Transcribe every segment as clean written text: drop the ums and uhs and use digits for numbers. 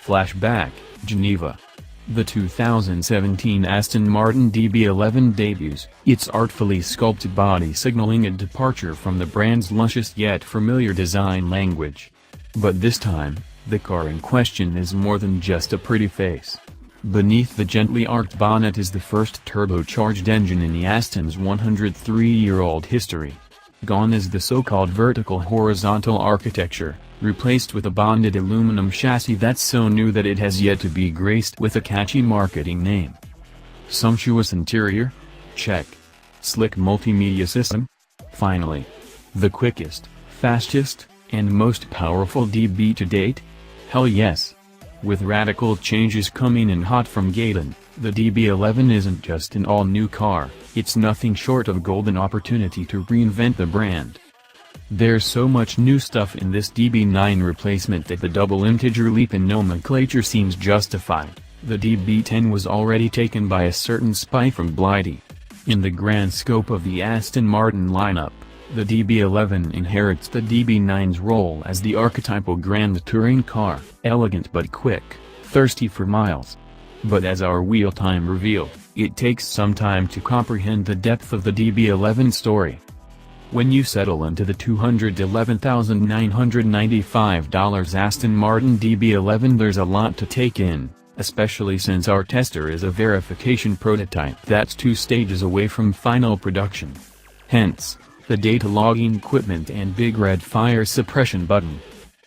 Flashback, Geneva. The 2017 Aston Martin DB11 debuts its artfully sculpted body, signaling a departure from the brand's luscious yet familiar design language. But this time, the car in question is more than just a pretty face. Beneath the gently arched bonnet is the first turbocharged engine in the Aston's 103-year-old history. Gone is the so-called vertical-horizontal architecture, replaced with a bonded aluminum chassis that's so new that it has yet to be graced with a catchy marketing name. Sumptuous interior? Check. Slick multimedia system? Finally. The quickest, fastest, and most powerful DB to date? Hell yes. With radical changes coming in hot from Gaydon, the DB11 isn't just an all-new car, it's nothing short of a golden opportunity to reinvent the brand. There's so much new stuff in this DB9 replacement that the double integer leap in nomenclature seems justified. The DB10 was already taken by a certain spy from Blighty. In the grand scope of the Aston Martin lineup, the DB11 inherits the DB9's role as the archetypal grand touring car, elegant but quick, thirsty for miles. But as our wheel time revealed, it takes some time to comprehend the depth of the DB11 story. When you settle into the $211,995 Aston Martin DB11, there's a lot to take in, especially since our tester is a verification prototype that's 2 stages away from final production. Hence, the data logging equipment and big red fire suppression button.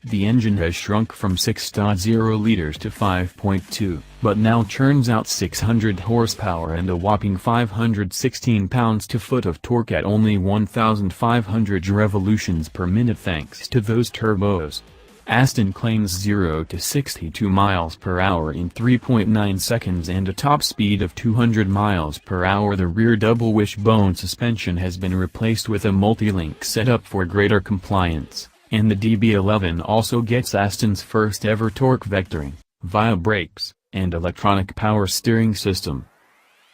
The engine has shrunk from 6.0 liters to 5.2, but now churns out 600 horsepower and a whopping 516 pounds-to-foot of torque at only 1,500 revolutions per minute thanks to those turbos. Aston claims 0 to 62 miles per hour in 3.9 seconds and a top speed of 200 miles per hour. The rear double wishbone suspension has been replaced with a multi-link setup for greater compliance. And the DB11 also gets Aston's first ever torque vectoring, via brakes, and electronic power steering system.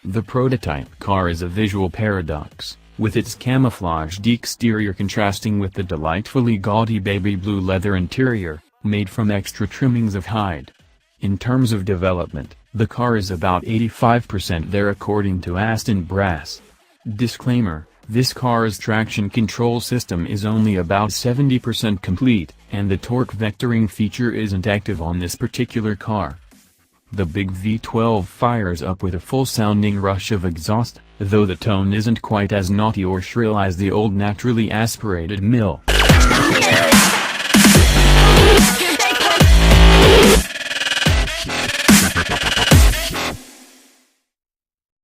The prototype car is a visual paradox, with its camouflaged exterior contrasting with the delightfully gaudy baby blue leather interior, made from extra trimmings of hide. In terms of development, the car is about 85% there according to Aston Brass. Disclaimer: this car's traction control system is only about 70% complete, and the torque vectoring feature isn't active on this particular car. The big V12 fires up with a full-sounding rush of exhaust, though the tone isn't quite as naughty or shrill as the old naturally aspirated mill.